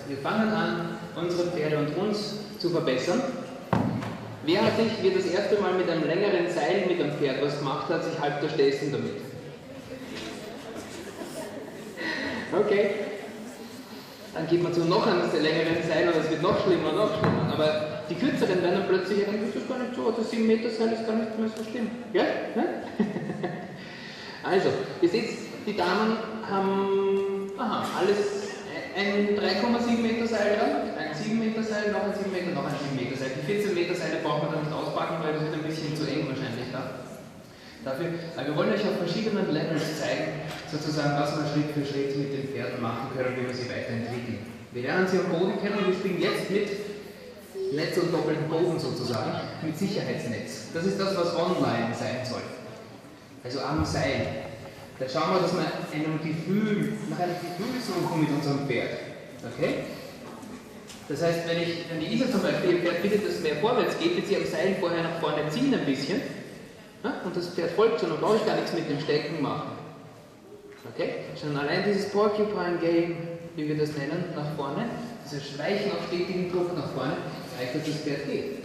Wir fangen an, unsere Pferde und uns zu verbessern. Wer hat sich, wie das erste Mal mit einem längeren Seil mit dem Pferd was gemacht hat, sich halb erstessen damit? Okay. Dann geht man zu noch einem längeren Seil und es wird noch schlimmer, noch schlimmer. Aber die kürzeren werden dann plötzlich, dann ist das gar nicht so, das 7 Meter Seil ist gar nicht mehr so schlimm. Ja? Ja? Also, ihr seht, die Damen haben alles ein 3,7 Meter Seil dran, ein 7 Meter Seil, noch ein 7 Meter, noch ein 7 Meter Seil. Die 14 Meter Seile braucht man dann nicht auspacken, weil das wird ein bisschen zu eng wahrscheinlich da. Dafür, aber wir wollen euch auf verschiedenen Levels zeigen, sozusagen, was wir Schritt für Schritt mit den Pferden machen können, wie wir sie weiterentwickeln. Wir lernen sie am Boden kennen und wir spielen jetzt mit Netz und doppelten Boden sozusagen, mit Sicherheitsnetz. Das ist das, was online sein soll. Also am Seil. Da schauen wir, dass wir nach einem Gefühl suchen mit unserem Pferd. Okay? Das heißt, wenn die Isa zum Beispiel ihr Pferd bittet, dass es mehr vorwärts geht, wird sie am Seil vorher nach vorne ziehen ein bisschen. Und das Pferd folgt schon, dann brauche ich gar nichts mit dem Stecken machen. Okay? Schon allein dieses Porcupine Game, wie wir das nennen, nach vorne, dieses Schleichen auf stetigen Druck nach vorne, zeigt, dass das Pferd geht.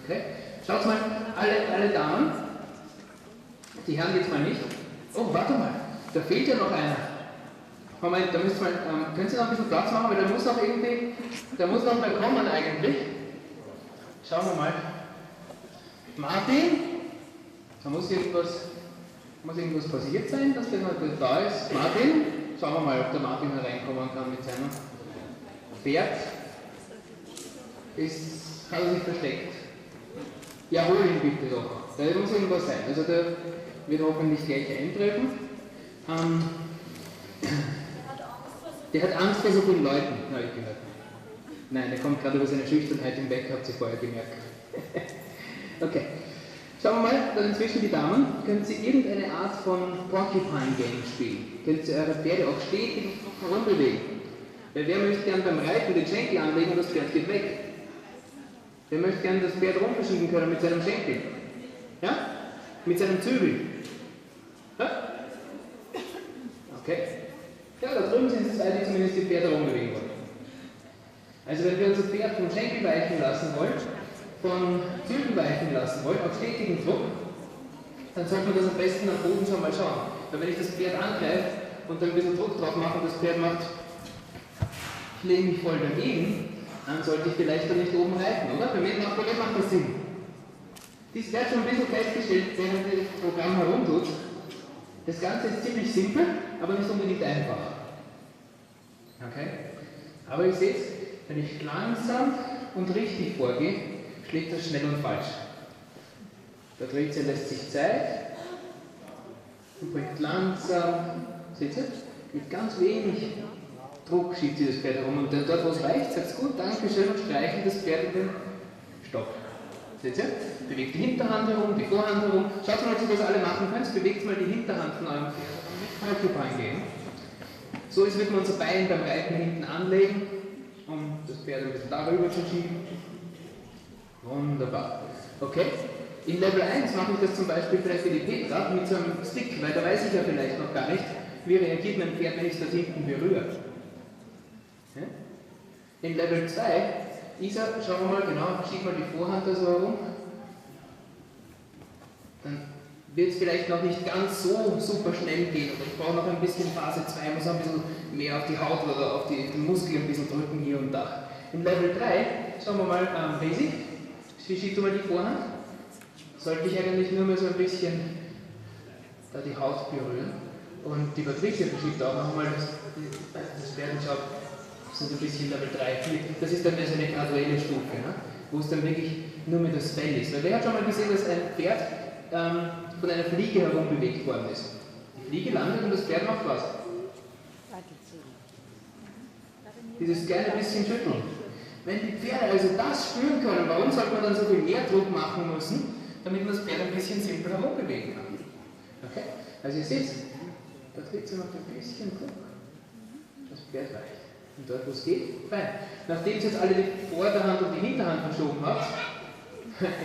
Okay? Schaut mal, alle Damen, die Herren jetzt mal nicht. Oh, warte mal, da fehlt ja noch einer. Moment, da müsst ihr mal, können Sie noch ein bisschen Platz machen, weil der muss noch mal kommen eigentlich. Schauen wir mal. Martin? Da muss irgendwas passiert sein, dass der noch da ist. Martin, schauen wir mal, ob der Martin hereinkommen kann mit seinem Pferd. Hat er sich versteckt? Ja, hol ihn bitte doch. Da muss irgendwas sein. Also der wird hoffentlich gleich eintreffen. Der hat Angst vor so vielen Leuten, habe ich gehört. Nein, der kommt gerade über seine Schüchternheit hinweg, habt ihr vorher gemerkt. Okay. Schauen wir mal, dann inzwischen die Damen, können Sie irgendeine Art von Porcupine Game spielen. Können Sie eure Pferde auch stetig herumbewegen. Weil wer möchte gern beim Reiten den Schenkel anlegen und das Pferd geht weg? Wer möchte gern das Pferd rumverschieben können mit seinem Schenkel? Ja? Mit seinem Zügel? Ja? Okay. Ja, da drüben sind es zwei, die zumindest die Pferde rumbewegen wollen. Also wenn wir unser Pferd vom Schenkel weichen lassen wollen, von Zügen weichen lassen wollen, auf stetigen Druck, dann sollte man das am besten am Boden schon mal schauen. Weil wenn ich das Pferd angreife und dann ein bisschen Druck drauf mache und das Pferd macht, ich lege mich voll dagegen, dann sollte ich vielleicht dann nicht oben reiten, oder? Bei mir macht das Sinn. Dies wird schon ein bisschen festgestellt, während das Programm herumtut. Das Ganze ist ziemlich simpel, aber nicht unbedingt einfach. Okay? Aber ihr seht, wenn ich langsam und richtig vorgehe, schlägt das schnell und falsch. Der Drehzieher lässt sich Zeit und bringt langsam, seht ihr, mit ganz wenig Druck schiebt sie das Pferd herum und dort, wo es reicht, sagt es gut, danke schön und streichelt das Pferd in den Stopp. Seht ihr? Bewegt die Hinterhand herum, die Vorhand herum. Schaut mal, ob ihr das alle machen könnt. Bewegt mal die Hinterhand von eurem Pferd und mit Porcupine gehen. So ist, wird man unser Bein beim Reiten hinten anlegen, um das Pferd ein bisschen darüber zu schieben. Wunderbar. Okay? In Level 1 mache ich das zum Beispiel vielleicht für die Petra mit so einem Stick, weil da weiß ich ja vielleicht noch gar nicht, wie reagiert mein Pferd, wenn ich das hinten berühre. Ja? In Level 2, Isa, schauen wir mal, genau, schieb mal die Vorhand da so herum. Dann wird es vielleicht noch nicht ganz so super schnell gehen, aber ich brauche noch ein bisschen Phase 2, muss ein bisschen mehr auf die Haut oder auf den Muskel ein bisschen drücken hier und da. In Level 3, schauen wir mal Basic. Schieb du mal die Vorhand. Sollte ich eigentlich nur mal so ein bisschen da die Haut berühren. Und die Patricia verschiebt auch nochmal das Pferd und schaut, sind ein bisschen Level 3, 4. Das ist dann mehr so eine graduelle Stufe, ne? Wo es dann wirklich nur mit das Fell ist. Weil wer hat schon mal gesehen, dass ein Pferd von einer Fliege herum bewegt worden ist? Die Fliege landet und das Pferd macht was? Dieses kleine bisschen schütteln. Wenn die Pferde also das spüren können, warum sollte man dann so viel mehr Druck machen müssen, damit man das Pferd ein bisschen simpler herumbewegen kann? Okay? Also ihr seht, da kriegt sie noch ein bisschen Druck. Das Pferd weicht. Und dort, wo es geht, fein. Nachdem ihr jetzt alle die Vorderhand und die Hinterhand verschoben habt,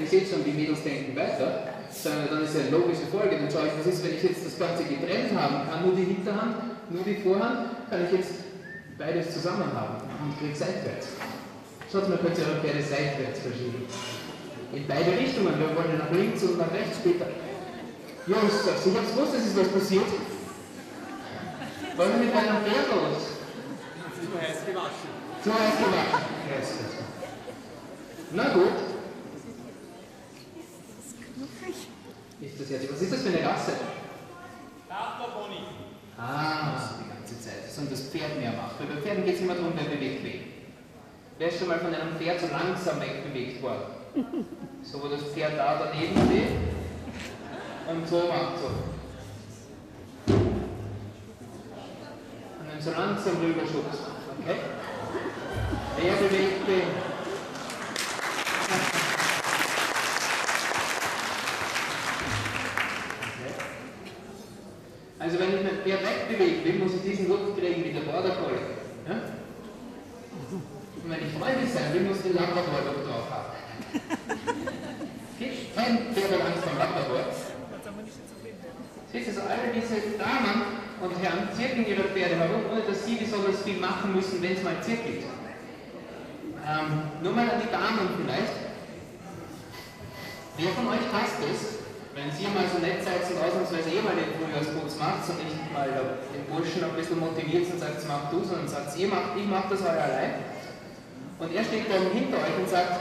ihr seht schon, die Mädels denken weiter, dann ist ja eine logische Folge, dann schaue ich, was ist, wenn ich jetzt das Ganze getrennt haben kann, nur die Hinterhand, nur die Vorhand, kann ich jetzt beides zusammen haben. und kriege seitwärts. Schaut mal kurz, eure Pferde seitwärts verschieben. In beide Richtungen, wir wollen nach links und nach rechts später. Jungs, ich hab's gewusst, dass ist was passiert. Wollen wir mit einem Pferd los? Zu heiß gewaschen. Zu heiß gewaschen. Yes. Na gut. Ist das jetzt? Was ist das für eine Rasse? Katerpony. Die ganze Zeit. Das und das Pferd mehr macht. Weil bei Pferden geht es immer darum, wer bewegt wen. Wer ist schon mal von einem Pferd so langsam wegbewegt worden? So, wo das Pferd da daneben steht und so macht so. Und dann so langsam rüber schubst. Okay? Wer bewegt wen? Also wenn ich mein Pferd wegbewegen will, muss ich diesen Look kriegen wie der Border Collie. Ja? Und wenn ich freundlich sein will, muss ich den Labrador-Look drauf haben. Kein Pferd hat Angst vor Labrador. Siehst du, so alle diese Damen und Herren zirkeln ihre Pferde herum, ohne dass sie besonders viel machen müssen, wenn es mal zirkelt. Nur mal an die Damen vielleicht. Wer von euch hasst es, wenn ihr mal so nett seid und ausnahmsweise mal den Frühjahrsputz macht und nicht mal den Burschen ein bisschen motiviert und sagt, mach du, sondern sagt, ich mach das euer allein. Und er steht dann hinter euch und sagt,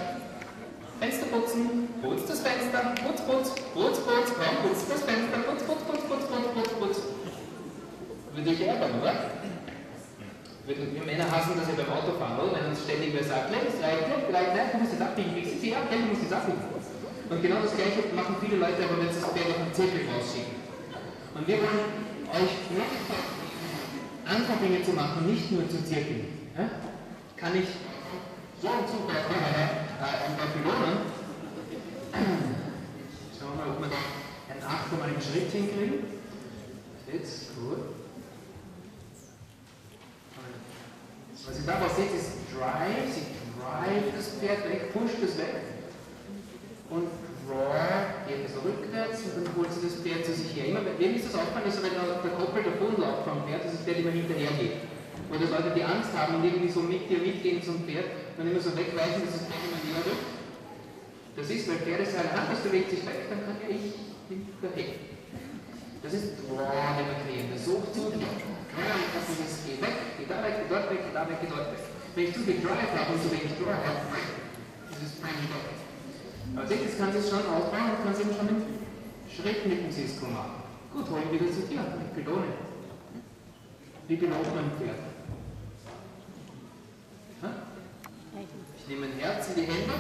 Fenster putzen, putz das Fenster, putz, putz, putz, putz, komm, putz das Fenster, putz, putz, putz, putz, putz, putz, putz. Würde euch ärgern, oder? Wir Männer hassen das ja beim Autofahren, oder? Wenn uns ständig wer sagt, links, rechts, nein, du musst das abbiegen, wie ist ja, du musst das abbiegen. Und genau das Gleiche machen viele Leute, aber wenn sie das Pferd auf den Zirkel rausschicken. Und wir wollen euch anfangen, Dinge zu machen, nicht nur zu zirkeln. Ja? Kann ich so und so ein paar Pylonen. Schauen wir mal, ob wir da einen achtmaligen Schritt hinkriegen. Jetzt, gut. Was ihr dabei seht, ist Drive. Sie drive das Pferd weg, pusht es weg. Und draw, geht es rückwärts und dann holt sie das Pferd zu sich her. Wem ist das aufgefallen, dass wenn der Koppel davonläuft vom Pferd, dass das Pferd immer hinterher geht? Oder dass Leute, die Angst haben und irgendwie so mit dir mitgehen zum Pferd, dann immer so wegweichen, dass das Pferd immer näher rückt. Das ist, weil Pferde sagen, das bewegt sich weg, dann kann ja ich hinterher. Das ist draw, den wir kriegen. Das sucht zu dir. Das geht weg, geht da weg, geht dort weg, geht da weg, geht dort weg. Wenn ich zu viel Drive habe und zu wenig Draw habe, das ist mein Gott. Aber seht, das kann sich schon ausbauen und kann sich schon im Schritt mit dem Cisco machen. Gut, holen wir wieder zu dir, mit Pylone. Wie belohnt man ein Pferd? Ich nehme ein Herz in die Hände.